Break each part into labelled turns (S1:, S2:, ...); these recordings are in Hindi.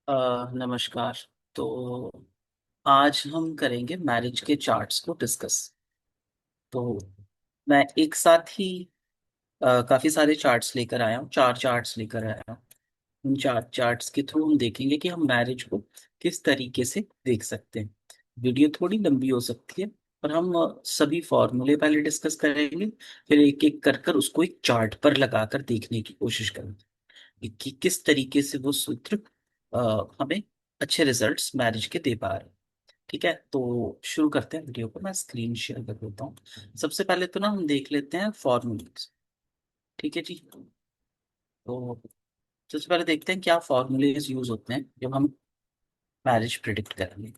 S1: नमस्कार। तो आज हम करेंगे मैरिज के चार्ट्स को डिस्कस। तो मैं एक साथ ही काफी सारे चार्ट्स लेकर आया हूँ, 4 चार्ट्स लेकर आया हूँ। उन 4 चार्ट्स के थ्रू हम देखेंगे कि हम मैरिज को किस तरीके से देख सकते हैं। वीडियो थोड़ी लंबी हो सकती है, पर हम सभी फॉर्मूले पहले डिस्कस करेंगे, फिर एक एक कर कर उसको एक चार्ट पर लगाकर देखने की कोशिश करेंगे कि किस तरीके से वो सूत्र हमें अच्छे रिजल्ट्स मैरिज के दे पा रहे हैं। ठीक है, तो शुरू करते हैं वीडियो को। मैं स्क्रीन शेयर कर देता हूँ। सबसे पहले तो ना हम देख लेते हैं फॉर्मूलेस। ठीक है जी। तो सबसे पहले देखते हैं क्या फॉर्मूलेस यूज होते हैं जब हम मैरिज प्रिडिक्ट करेंगे।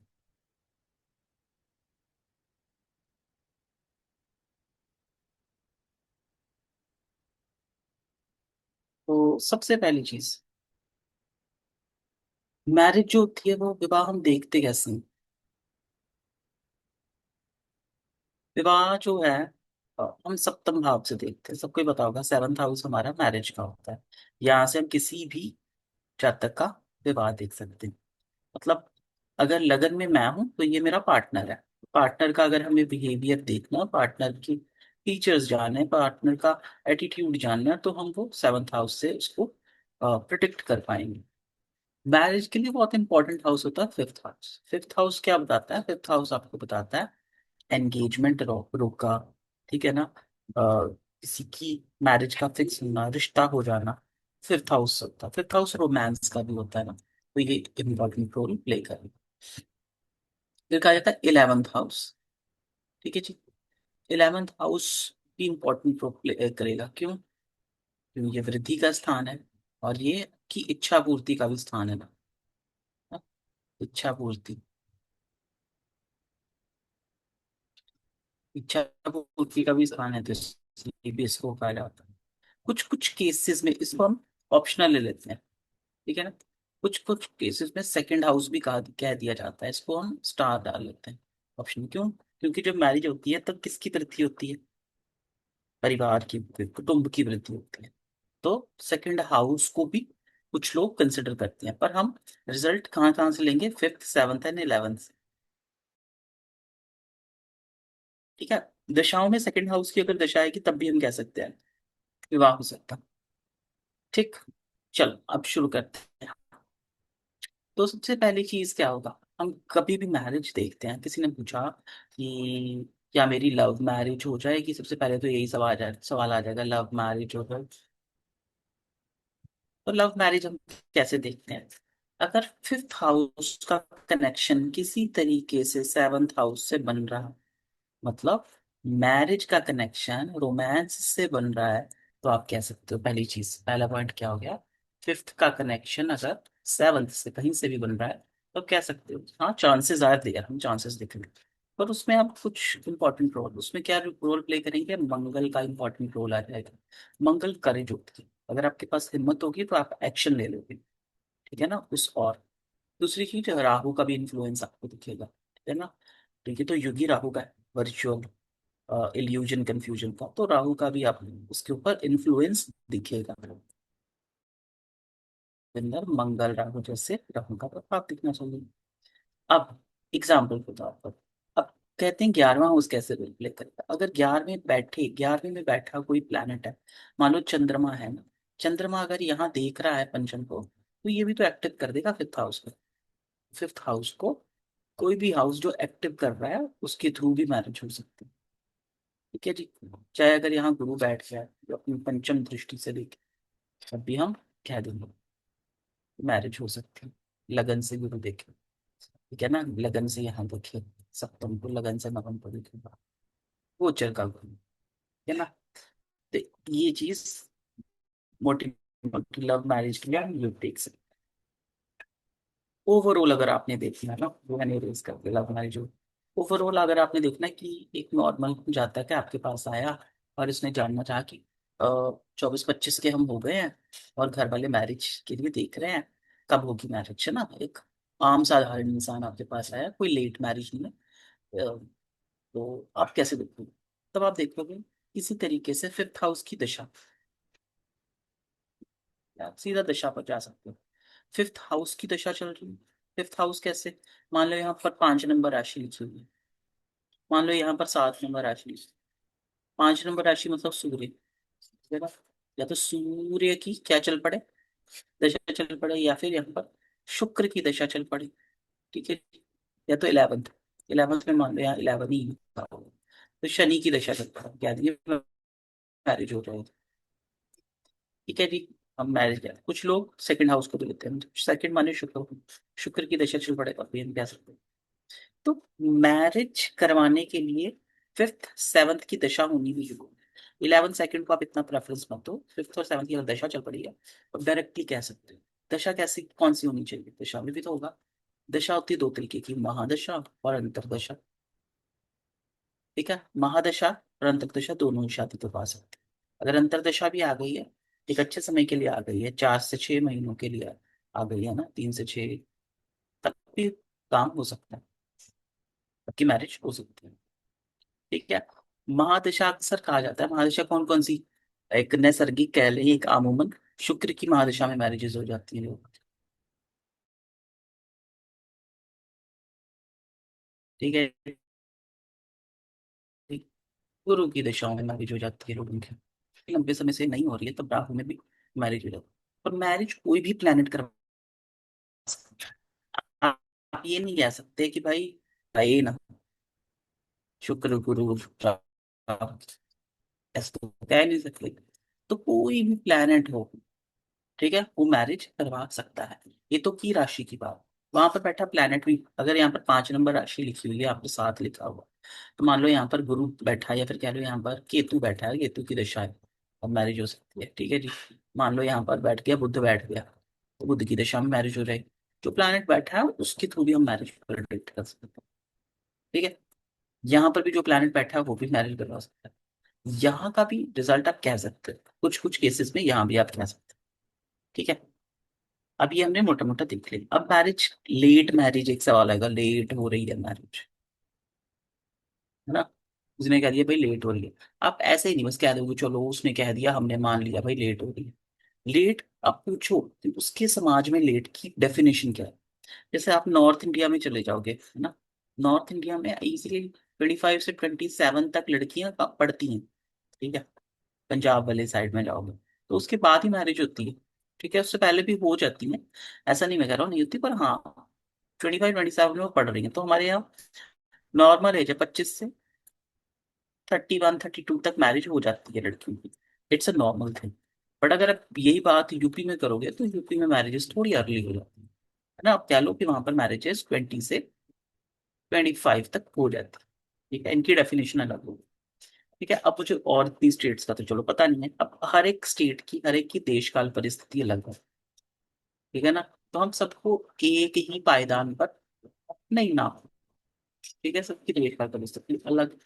S1: तो सबसे पहली चीज, मैरिज जो होती है वो विवाह हम देखते कैसे हैं? विवाह जो है हम सप्तम भाव से देखते हैं। सबको ही पता होगा 7th हाउस हमारा मैरिज का होता है। यहाँ से हम किसी भी जातक का विवाह देख सकते हैं। मतलब अगर लगन में मैं हूं तो ये मेरा पार्टनर है। पार्टनर का अगर हमें बिहेवियर देखना, पार्टनर की फीचर्स जानना है, पार्टनर का एटीट्यूड जानना है, तो हम वो 7th हाउस से उसको प्रिडिक्ट कर पाएंगे। मैरिज के लिए बहुत इंपॉर्टेंट हाउस होता है 5th हाउस। 5th हाउस क्या बताता है? 5th हाउस आपको बताता है एंगेजमेंट रोका, ठीक है ना, किसी की मैरिज का फिक्स होना, रिश्ता हो जाना। 5th हाउस होता है। 5th हाउस रोमांस का भी होता है ना, तो ये इम्पोर्टेंट रोल प्ले करेगा। फिर कहा जाता है 11th हाउस। ठीक है जी। 11th हाउस भी इंपॉर्टेंट रोल प्ले करेगा। क्यों? क्योंकि ये वृद्धि का स्थान है, और ये की इच्छा पूर्ति का भी स्थान है ना। हाँ, इच्छा पूर्ति, इच्छा पूर्ति का भी स्थान है, तो इसलिए भी इसको कहा जाता है। कुछ कुछ केसेस में इसको हम ऑप्शनल ले लेते हैं। ठीक है ना। कुछ कुछ केसेस में सेकंड हाउस भी कह दिया जाता है, इसको हम स्टार डाल लेते हैं ऑप्शन। क्यों? क्योंकि जब मैरिज होती है तब किसकी वृद्धि होती है? परिवार की, कुटुंब की वृद्धि होती है। तो सेकंड हाउस को भी कुछ लोग कंसिडर करते हैं, पर हम रिजल्ट कहाँ कहाँ से लेंगे? 5th 7th एंड 11th से। ठीक है। दशाओं में सेकंड हाउस की अगर दशा आएगी तब भी हम कह सकते हैं विवाह हो सकता है। ठीक। चलो अब शुरू करते हैं। तो सबसे पहली चीज क्या होगा? हम कभी भी मैरिज देखते हैं, किसी ने पूछा कि क्या मेरी लव मैरिज हो जाएगी, सबसे पहले तो यही सवाल आ जाएगा, लव मैरिज हो जाए। तो लव मैरिज हम कैसे देखते हैं? अगर 5th हाउस का कनेक्शन किसी तरीके से 7th हाउस से बन रहा, मतलब मैरिज का कनेक्शन रोमांस से बन रहा है, तो आप कह सकते हो पहली चीज, पहला पॉइंट क्या हो गया? 5th का कनेक्शन अगर 7th से कहीं से भी बन रहा है तो कह सकते हो हाँ, चांसेस आर देयर, हम चांसेस देखेंगे। पर उसमें अब कुछ इंपॉर्टेंट रोल, उसमें क्या रोल प्ले करेंगे? मंगल का इंपॉर्टेंट रोल आ जाएगा। मंगल करेज होती है, अगर आपके पास हिम्मत होगी तो आप एक्शन ले लोगे। ठीक है ना। उस और दूसरी चीज, राहु का भी इन्फ्लुएंस आपको दिखेगा। ठीक है ना। ठीक है, तो युगी राहु का वर्चुअल इल्यूजन कंफ्यूजन का, तो राहु का भी आप उसके ऊपर इन्फ्लुएंस दिखेगा। अंदर मंगल राहु जैसे राहु का प्रभाव दिखना चाहिए। अब एग्जाम्पल के तौर पर, अब कहते हैं 11वां हाउस कैसे रोल प्ले करेगा? अगर 11वें में बैठा कोई प्लैनेट है, मान लो चंद्रमा है ना, चंद्रमा अगर यहाँ देख रहा है पंचम को, तो ये भी तो एक्टिव कर देगा 5th हाउस को। 5th हाउस को कोई भी हाउस जो एक्टिव कर रहा है उसके थ्रू भी मैरिज हो सकती है। ठीक है जी। चाहे अगर यहाँ गुरु बैठ गया जो अपनी पंचम दृष्टि से देखे, तब भी हम कह देंगे मैरिज हो सकती है। लगन से गुरु देखे, ठीक है ना, लगन से यहाँ देखे, सप्तम को लगन से नवम को देखे, गोचर का गुरु, है ना। तो ये चीज मोटिव लव मैरिज के लिए हम ये देख सकते। ओवरऑल अगर आपने देखना है ना, वो मैंने रेज करके लव मैरिज, ओवरऑल अगर आपने देखना है कि एक नॉर्मल जातक है आपके पास आया और इसने जानना चाहा कि 24-25 के हम हो गए हैं और घर वाले मैरिज के लिए देख रहे हैं, कब होगी मैरिज, है ना। एक आम साधारण इंसान आपके पास आया, कोई लेट मैरिज नहीं है। तो आप कैसे देखोगे? तब आप देखोगे किसी तरीके से 5th हाउस की दशा, आप सीधा दशा पर जा सकते हो। फिफ्थ हाउस की दशा चल रही है। फिफ्थ हाउस कैसे? मान लो यहाँ पर 5 नंबर राशि लिखी हुई है, मान लो यहाँ पर 7 नंबर राशि लिखी है। 5 नंबर राशि मतलब सूर्य, है ना? या तो सूर्य की क्या चल पड़े, दशा चल पड़े, या फिर यहाँ पर शुक्र की दशा चल पड़े। ठीक है, या तो 11th, 11th में मान लो यहाँ 11 ही लिखा होगा, तो शनि की दशा चल पड़े, क्या दिए, मैरिज हो जाएगी। ठीक है जी। हम मैरिज है, कुछ लोग सेकंड हाउस को भी लेते हैं, सेकंड माने शुक्र को, शुक्र की दशा चल पड़े और भी हम कह सकते हैं। तो मैरिज करवाने के लिए फिफ्थ सेवंथ की दशा होनी भी जरूरी है। 11 सेकंड को आप इतना प्रेफरेंस मत दो, फिफ्थ और सेवंथ की अगर दशा चल पड़ी है तो डायरेक्टली कह सकते हो। दशा कैसी कौन सी होनी चाहिए, दशा में भी तो होगा। दशा होती है दो तरीके की, महादशा और अंतरदशा। ठीक है, महादशा और अंतरदशा दोनों ही शादी तो पा सकते हैं। अगर अंतरदशा भी आ गई है, एक अच्छे समय के लिए आ गई है, 4 से 6 महीनों के लिए आ गई है ना, 3 से 6 तक भी काम हो सकता है, आपकी मैरिज हो सकती है। ठीक है। महादशा अक्सर कहा जाता है, महादशा कौन कौन सी, एक नैसर्गिक कह लें, एक अमूमन शुक्र की महादशा में मैरिजेस हो जाती है लोग। ठीक है, गुरु की दशाओं में मैरिज हो जाती है लोगों की, लंबे समय से नहीं हो रही है तब राहु में भी मैरिज हो जाती है। और मैरिज कोई भी प्लेनेट करवा सकता है। आप ये नहीं कह सकते कि भाई, भाई ना, शुक्र गुरु राहु, ऐसा तो कह नहीं सकते। तो कोई भी प्लेनेट हो, ठीक है, वो मैरिज करवा सकता है। ये तो की राशि की बात, वहां पर बैठा प्लेनेट भी, अगर यहाँ पर 5 नंबर राशि लिखी हुई है, यहाँ पर 7 लिखा हुआ, तो मान लो यहाँ पर गुरु बैठा है, या फिर कह लो यहाँ पर केतु बैठा है, केतु की दशा है, अब मैरिज हो सकती है। ठीक है जी। मान लो यहाँ पर बैठ गया बुध, बैठ गया, तो बुध की दशा में मैरिज हो जाएगी। जो प्लेनेट बैठा है उसके थ्रू भी हम मैरिज प्रेडिक्ट कर सकते हैं। ठीक है, यहाँ पर भी जो प्लेनेट बैठा है वो भी मैरिज करवा सकता है, यहाँ का भी रिजल्ट आप कह सकते हैं, कुछ कुछ केसेस में यहाँ भी आप कह सकते हैं। ठीक है, अब ये हमने मोटा मोटा देख लिया। अब मैरिज, लेट मैरिज एक सवाल आएगा, लेट हो रही है मैरिज, है ना, उसने कह दिया भाई लेट हो रही है। आप ऐसे ही नहीं बस कह दोगे चलो उसने कह दिया हमने मान लिया भाई लेट हो रही है। लेट, आप पूछो कि उसके समाज में लेट की डेफिनेशन क्या है। जैसे आप नॉर्थ इंडिया में चले जाओगे, है ना, नॉर्थ इंडिया में इजिली 25 से 27 तक लड़कियां पढ़ती हैं। ठीक है, पंजाब वाले साइड में जाओगे तो उसके बाद ही मैरिज होती है। ठीक है, उससे पहले भी हो जाती है, ऐसा नहीं मैं कह रहा हूँ नहीं होती, पर हाँ 25 27 में वो पढ़ रही है, तो हमारे यहाँ नॉर्मल एज है 25 से 31 32 तक मैरिज हो जाती है लड़कियों की। It's a normal thing. But अगर आप यही बात यूपी में करोगे तो यूपी में मैरिजेस थोड़ी अर्ली हो जाती है ना, आप कह लो कि वहां पर मैरिजेस 20 से 25 तक हो जाती है। ठीक है, इनकी डेफिनेशन अलग होगी। ठीक है, अब मुझे और भी स्टेट्स का तो चलो पता नहीं है, अब हर एक स्टेट की, हर एक की देश काल परिस्थिति अलग है। ठीक है ना, तो हम सबको एक ही पायदान पर नहीं ना, ठीक है, सबकी देश काल परिस्थिति अलग।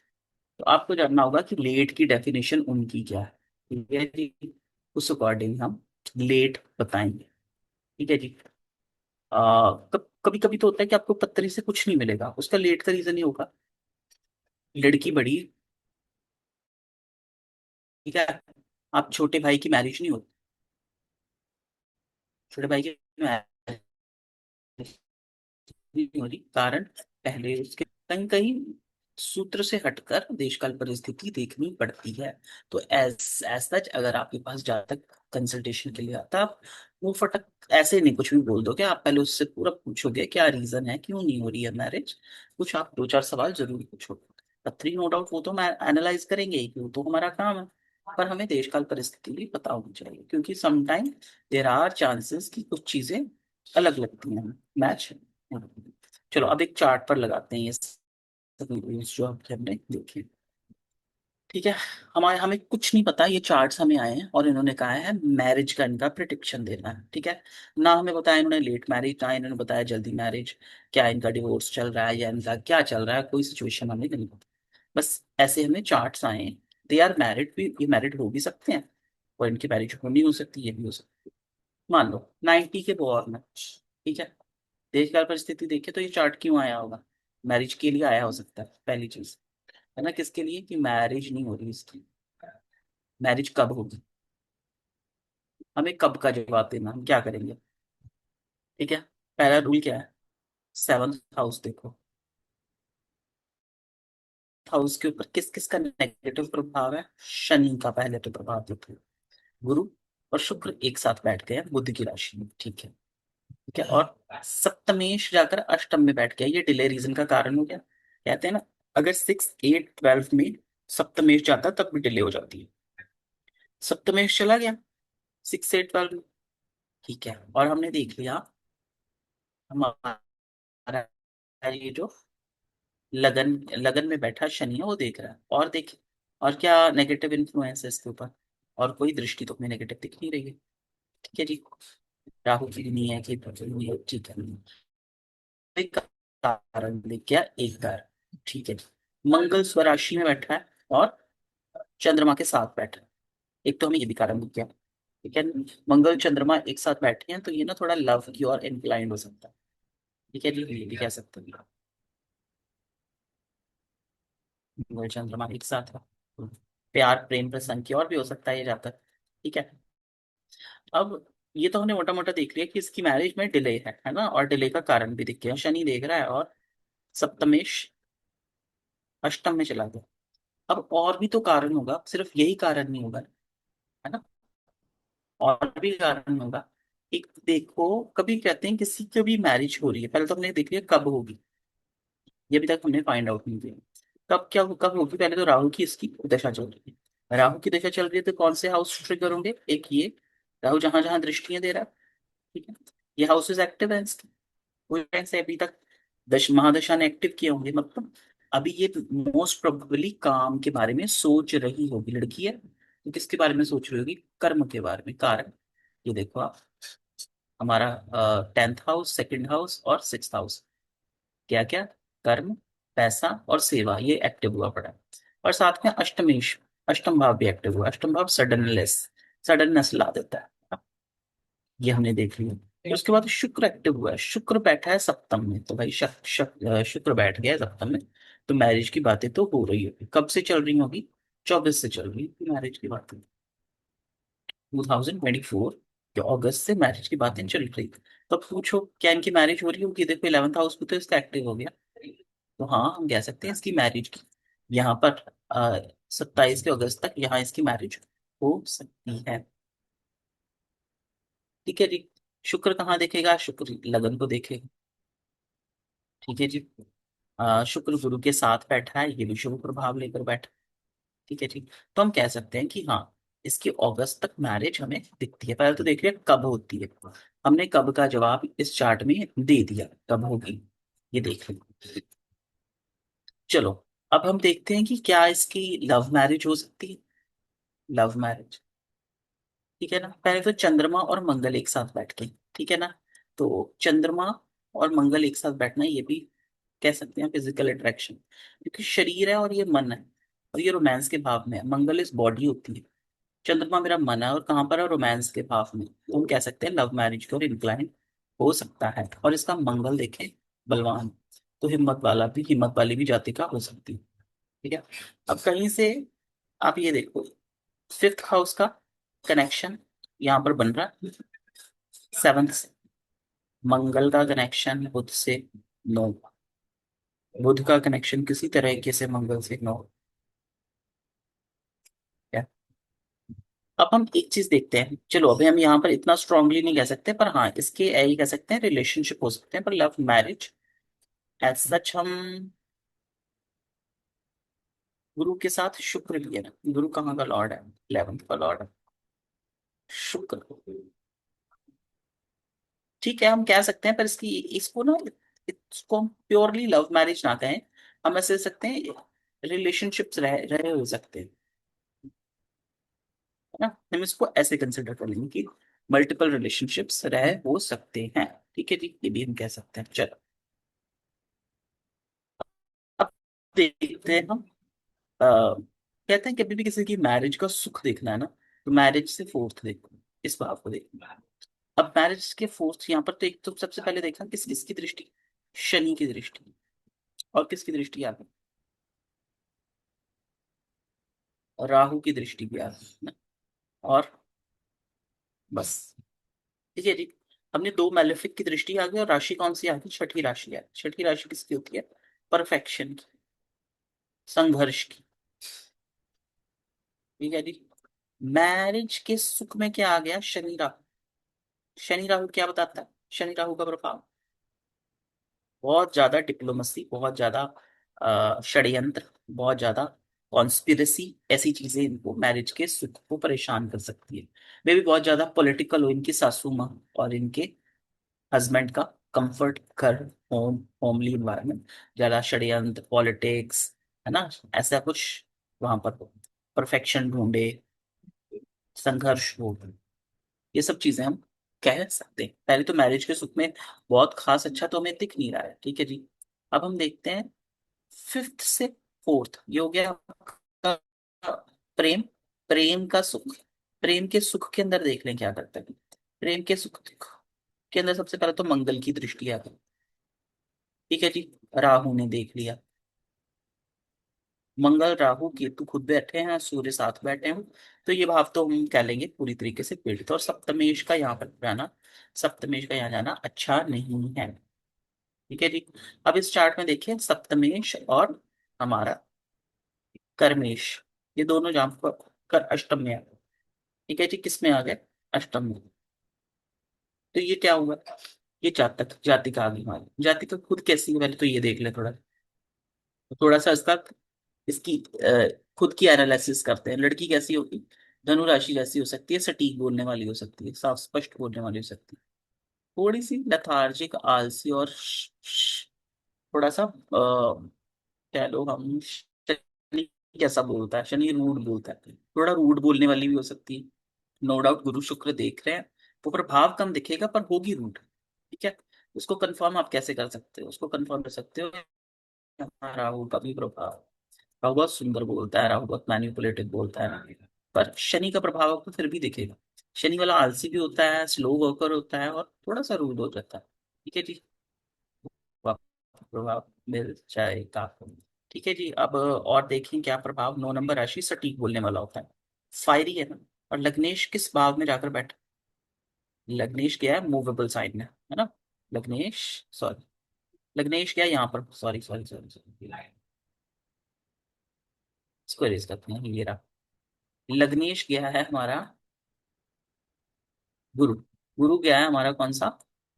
S1: तो आपको जानना होगा कि लेट की डेफिनेशन उनकी क्या है। ठीक है जी, उस अकॉर्डिंग हम लेट बताएंगे। ठीक है जी। कभी कभी तो होता है कि आपको पत्नी से कुछ नहीं मिलेगा, उसका लेट का रीजन ही होगा, लड़की बड़ी, ठीक है, आप छोटे भाई की मैरिज नहीं होती, छोटे भाई की मैरिज नहीं हो रही, कारण पहले उसके कहीं कहीं सूत्र से हटकर देशकाल परिस्थिति देखनी पड़ती है। तो एज एज सच अगर आपके पास जातक कंसल्टेशन के लिए आता, आप वो फटक ऐसे नहीं कुछ भी बोल दोगे, आप पहले उससे पूरा पूछोगे क्या रीजन है, क्यों नहीं हो रही है मैरिज, कुछ आप दो चार सवाल जरूर पूछोगे। पथरी नो डाउट वो तो मैं एनालाइज करेंगे ही, वो तो हमारा काम है, पर हमें देशकाल परिस्थिति भी पता होनी चाहिए, क्योंकि समटाइम देर आर चांसेस कि कुछ चीजें अलग लगती हैं, मैच। चलो अब एक चार्ट पर लगाते हैं ये सभी रूल्स जो अभी हमने देखे। ठीक है, हमारे हमें कुछ नहीं पता, ये चार्ट्स हमें आए हैं और इन्होंने कहा है मैरिज का इनका प्रिडिक्शन देना है। ठीक है, ना हमें बताया इन्होंने लेट मैरिज, ना इन्होंने बताया जल्दी मैरिज, क्या इनका डिवोर्स चल रहा है या इनका क्या चल रहा है, कोई सिचुएशन हमें नहीं पता। बस ऐसे हमें चार्ट्स आए हैं, दे आर मैरिड भी, ये मैरिड हो भी सकते हैं, और इनकी मैरिज हो नहीं हो सकती, ये भी हो सकती है। मान लो 90 के वॉर में, ठीक है, देश काल परिस्थिति देखे तो ये चार्ट क्यों आया होगा, मैरिज के लिए आया हो सकता है पहली चीज, है ना, किसके लिए कि मैरिज नहीं हो रही इसकी, मैरिज कब होगी, हमें कब का जवाब देना, हम क्या करेंगे। ठीक है। पहला रूल क्या है? सेवंथ हाउस देखो। हाउस के ऊपर किस किस का नेगेटिव प्रभाव है? शनि का पहले तो प्रभाव देखो। गुरु और शुक्र एक साथ बैठ गए हैं बुध की राशि में, ठीक है। ठीक है, और सप्तमेश जाकर अष्टम में बैठ गया, ये डिले रीजन का कारण हो गया। कहते हैं ना, अगर 6, 8, 12 में सप्तमेश जाता तब भी डिले हो जाती है। सप्तमेश चला गया 6, 8, 12 में। ठीक है, और हमने देख लिया हमारा ये जो लगन लगन में बैठा शनि है वो देख रहा है, और देखिए और क्या नेगेटिव इन्फ्लुएंस है इसके ऊपर? और कोई दृष्टि तो हमें नेगेटिव दिख नहीं रही है। ठीक है जी। राहु की भी नहीं है, केतु की भी नहीं है, ठीक है। एक कारण दिख गया, एक कारण, ठीक है। मंगल स्वराशि में बैठा है और चंद्रमा के साथ बैठा है, एक तो हमें ये भी कारण दिख गया। ठीक है, मंगल चंद्रमा एक साथ बैठे हैं तो ये ना थोड़ा लव की ओर इंक्लाइंड हो सकता है। ठीक है जी, ये भी कह सकते हैं। मंगल चंद्रमा एक साथ है, प्यार प्रेम प्रसंग की ओर भी हो सकता है ये जातक। ठीक है। अब ये तो हमने मोटा मोटा देख लिया कि इसकी मैरिज में डिले है ना, और डिले का कारण भी दिख गया, शनि देख रहा है और सप्तमेश अष्टम में चला गया। अब और भी तो कारण होगा, सिर्फ यही कारण नहीं होगा, है ना। और भी कारण होगा। एक देखो, कभी कहते हैं किसी की भी मैरिज हो रही है, पहले तो हमने देख लिया कब होगी, ये अभी तक हमने फाइंड आउट नहीं किया। कब होगी? पहले तो राहु की इसकी दशा चल रही है, राहु की दशा चल रही है तो कौन से हाउस ट्रिगर होंगे? एक ये राहु जहां जहां दृष्टियां दे रहा है, ठीक है, ये हाउसेज एक्टिव है इसके, कोई टाइम से अभी तक दश महादशा ने एक्टिव किए होंगे, मतलब अभी ये मोस्ट प्रोबेबली काम के बारे में सोच रही होगी, लड़की है तो किसके बारे में सोच रही होगी? कर्म के बारे में, कारण। ये देखो आप, हमारा 10th हाउस, सेकंड हाउस और 6th हाउस, क्या क्या? कर्म, पैसा और सेवा, ये एक्टिव हुआ पड़ा है। और साथ में अष्टमेश, अष्टम भाव भी एक्टिव हुआ। अष्टम भाव सडननेस ला देता है, ये हमने देख लिया। फिर उसके बाद शुक्र एक्टिव हुआ है, शुक्र बैठा है सप्तम में, तो भाई शुक्र बैठ गया है सप्तम में, तो मैरिज की बातें तो हो रही होगी। कब से चल रही होगी? 24 से चल रही है मैरिज की बातें, 2024 के अगस्त से मैरिज की बातें चल रही। तो अब पूछो क्या इनकी मैरिज हो रही होगी? देखो 11th हाउस में तो इसका एक्टिव हो गया, तो हाँ हम कह सकते हैं इसकी मैरिज की यहाँ पर 27 अगस्त तक यहाँ इसकी मैरिज हो सकती है। ठीक है जी। शुक्र कहाँ देखेगा? शुक्र लगन को देखेगा। ठीक है जी। शुक्र गुरु के साथ बैठा है, ये भी शुभ प्रभाव लेकर बैठा। ठीक है जी। तो हम कह सकते हैं कि हाँ, इसकी अगस्त तक मैरिज हमें दिखती है। पहले तो देख लिया कब होती है, हमने कब का जवाब इस चार्ट में दे दिया, कब होगी ये देख लिया। चलो, अब हम देखते हैं कि क्या इसकी लव मैरिज हो सकती है। लव मैरिज, ठीक है ना। पहले तो चंद्रमा और मंगल एक साथ बैठ के, ठीक है ना, तो चंद्रमा और मंगल एक साथ बैठना, ये भी कह सकते हैं फिजिकल अट्रैक्शन, क्योंकि शरीर है और ये मन है, और ये रोमांस के भाव में है। मंगल इस बॉडी होती है, चंद्रमा मेरा मन है और कहाँ पर है? रोमांस के भाव में, तो हम कह सकते हैं लव मैरिज की ओर इंक्लाइन हो सकता है। और इसका मंगल देखें बलवान, तो हिम्मत वाली भी जाति का हो सकती है। ठीक है। अब कहीं से आप ये देखो, 5th हाउस का कनेक्शन यहाँ पर बन रहा है 7th से, मंगल का कनेक्शन बुध से 9, बुध का कनेक्शन किसी तरीके से मंगल से 9 है। अब हम एक चीज देखते हैं, चलो अभी हम यहाँ पर इतना स्ट्रांगली नहीं कह सकते, पर हाँ इसके यही कह सकते हैं रिलेशनशिप हो सकते हैं, पर लव मैरिज एज सच हम, गुरु के साथ शुक्र भी है ना, गुरु कहाँ का लॉर्ड है? 11th का लॉर्ड है शुक्र। ठीक है, हम कह सकते हैं, पर इसकी इसको ना, इसको हम प्योरली लव मैरिज ना कहें, हम ऐसे कह सकते हैं रिलेशनशिप्स रह रहे हो सकते हैं, है ना। हम इसको ऐसे कंसिडर कर लेंगे कि मल्टीपल रिलेशनशिप्स रह हो सकते हैं। ठीक है जी, ये भी हम कह सकते हैं। चलो, अब देखते हैं हम, कहते हैं कभी भी किसी की मैरिज का सुख देखना है ना, तो मैरिज से फोर्थ देखो, इस भाव को देखना है। अब मैरिज के फोर्थ यहाँ पर तो एक तो सबसे पहले देखा किस किसकी दृष्टि? शनि की दृष्टि, और किसकी दृष्टि आ गई? राहु की दृष्टि भी आ गई ना, और बस। ठीक है जी। हमने दो मैलेफिक की दृष्टि आ गई, और राशि कौन सी आ गई? छठी राशि है। छठी राशि किसकी होती है? परफेक्शन की, संघर्ष की। ठीक है जी। मैरिज के सुख में क्या आ गया? शनि राहु। शनि राहु क्या बताता है? शनि राहु का प्रभाव बहुत ज्यादा डिप्लोमेसी, बहुत ज्यादा षड्यंत्र, बहुत ज्यादा कॉन्स्पिरसी, ऐसी चीजें इनको मैरिज के सुख को परेशान कर सकती है। वे भी बहुत ज्यादा पॉलिटिकल हो इनकी सासू माँ और इनके हस्बैंड का कंफर्ट घर, होमली इन्वायरमेंट, ज्यादा षड्यंत्र, पॉलिटिक्स, है ना, ऐसा कुछ वहां पर परफेक्शन ढूंढे, संघर्ष हो, ये सब चीजें हम कह सकते हैं। पहले तो मैरिज के सुख में बहुत खास अच्छा तो हमें दिख नहीं रहा है, ठीक है जी। अब हम देखते हैं फिफ्थ से फोर्थ, ये हो गया आपका प्रेम, प्रेम का सुख। प्रेम के सुख के अंदर देख लें क्या करते हैं। प्रेम के सुख के अंदर सबसे पहले तो मंगल की दृष्टि आ गई। ठीक है जी। राहु ने देख लिया, मंगल राहु केतु खुद बैठे हैं, सूर्य साथ बैठे हैं, तो ये भाव तो हम कह लेंगे पूरी तरीके से पीड़ित। और सप्तमेश का यहाँ पर जाना, सप्तमेश का यहाँ जाना अच्छा नहीं है। ठीक है जी। अब इस चार्ट में देखिए सप्तमेश और हमारा कर्मेश, ये दोनों जहाँ पर कर अष्टम में आ गए। ठीक है जी, किस में आ गए? अष्टम में। तो ये क्या हुआ? ये जातक, जाति का आगे हमारी जाति का खुद कैसी है पहले तो ये देख ले थोड़ा। तो थोड़ा सा इसका, इसकी खुद की एनालिसिस करते हैं। लड़की कैसी होगी? धनु राशि जैसी हो सकती है, सटीक बोलने वाली हो सकती है, साफ स्पष्ट बोलने वाली हो सकती है, थोड़ी सी लथार्जिक, आलसी और थोड़ा सा कह लो हम, शनि कैसा बोलता है? शनि रूड बोलता है, थोड़ा रूड बोलने वाली भी हो सकती है। नो डाउट गुरु शुक्र देख रहे हैं, वो प्रभाव कम दिखेगा पर होगी रूड। ठीक है। उसको कंफर्म आप कैसे कर सकते हो? उसको कंफर्म कर सकते हो, हाँ, राहु का भी प्रभाव। राहु बहुत सुंदर बोलता है, राहु बहुत मैनिपुलेटिव बोलता है, पर शनि का प्रभाव आपको फिर भी दिखेगा। शनि वाला आलसी भी होता है, स्लो वर्कर होता है, और थोड़ा सा रूड हो जाता है। ठीक है जी। प्रभाव मिल जाएगा। ठीक है जी। अब और देखें क्या प्रभाव। 9 नंबर राशि सटीक बोलने वाला होता है, फायरी है ना। और लग्नेश किस भाव में जाकर बैठा? लग्नेश गया है मूवेबल साइड में, है ना। लग्नेश, सॉरी, लग्नेश गया यहाँ पर, सॉरी सॉरी सॉरी सॉरी, इसको इरेज करते हैं, ये रहा। लग्नेश गया है हमारा गुरु। गुरु गया है हमारा कौन सा?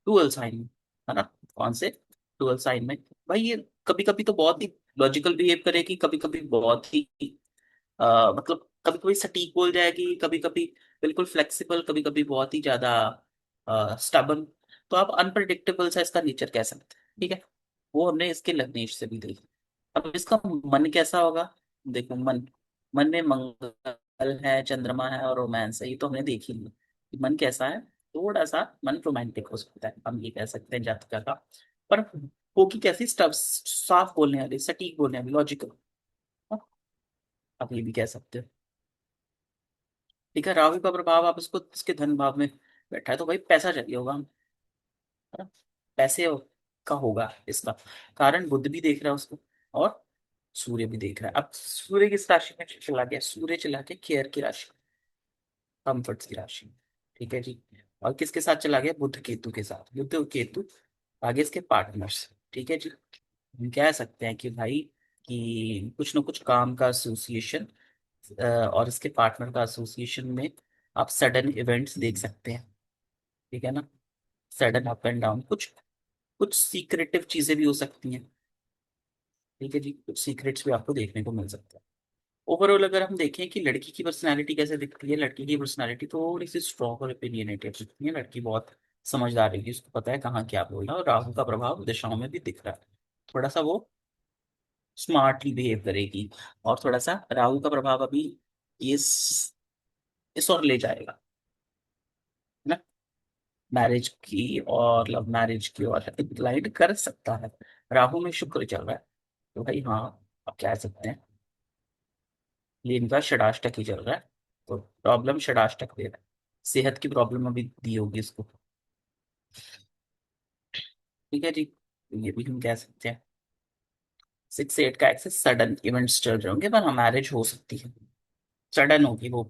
S1: डुअल साइन में, है ना। कौन से? डुअल साइन में। भाई ये कभी कभी तो बहुत ही लॉजिकल बिहेव करेगी, कभी कभी बहुत ही मतलब कभी कभी सटीक बोल जाएगी, कभी कभी बिल्कुल फ्लेक्सिबल, कभी कभी बहुत ही ज्यादा स्टबन। तो आप अनप्रडिक्टेबल सा इसका नेचर कह सकते हैं। ठीक है। वो हमने इसके लग्नेश से भी देखा। अब इसका मन कैसा होगा? देखो मन, मन में मंगल है, चंद्रमा है और रोमांस है, ये तो हमने देख ही लिया कि मन कैसा है। थोड़ा सा मन रोमांटिक हो सकता है, हम ये कह सकते हैं जातका का। पर होगी कैसी? स्टफ, साफ बोलने वाली, सटीक बोलने वाली, लॉजिकल, आप ये भी कह सकते हो। ठीक है। राहु का प्रभाव आप इसको इसके धन भाव में बैठा है, तो भाई पैसा चाहिए होगा, है ना। पैसे का होगा इसका कारण। बुध भी देख रहा है उसको, और सूर्य भी देख रहा है। अब सूर्य किस राशि में चला गया? सूर्य चला गया केयर की राशि, कंफर्ट्स की राशि। ठीक है जी। और किसके साथ चला गया? बुध केतु के साथ। बुध और केतु आगे इसके पार्टनर्स। ठीक है जी। हम कह सकते हैं कि भाई कि कुछ ना कुछ काम का एसोसिएशन और इसके पार्टनर का एसोसिएशन में आप सडन इवेंट्स देख सकते हैं। ठीक है ना। सडन अप एंड डाउन, कुछ कुछ सीक्रेटिव चीजें भी हो सकती हैं। ठीक है जी। कुछ सीक्रेट्स भी आपको देखने को मिल सकता है। ओवरऑल अगर हम देखें कि लड़की की पर्सनालिटी कैसे दिखती है, लड़की की पर्सनालिटी थोड़ी सी स्ट्रॉन्ग और ओपिनियनेटेड दिखती है। लड़की बहुत समझदार है, उसको पता है कहाँ क्या बोलना है, और राहु का प्रभाव दिशाओं में भी दिख रहा है। थोड़ा सा वो स्मार्टली बिहेव करेगी, और थोड़ा सा राहु का प्रभाव अभी इस और ले जाएगा, है ना, मैरिज की और लव मैरिज की और इंक्लाइंड कर सकता है। राहु में शुक्र चल रहा है, तो भाई हाँ, आप कह सकते हैं ये इनका षडाष्टक ही चल रहा है, तो प्रॉब्लम षडाष्टक दे रहा है। सेहत की प्रॉब्लम अभी दी होगी इसको। ठीक है जी। तो ये भी हम कह सकते हैं 6 8 का एक्सेस, सडन इवेंट्स चल रहे होंगे, पर हाँ मैरिज हो सकती है, सडन होगी वो,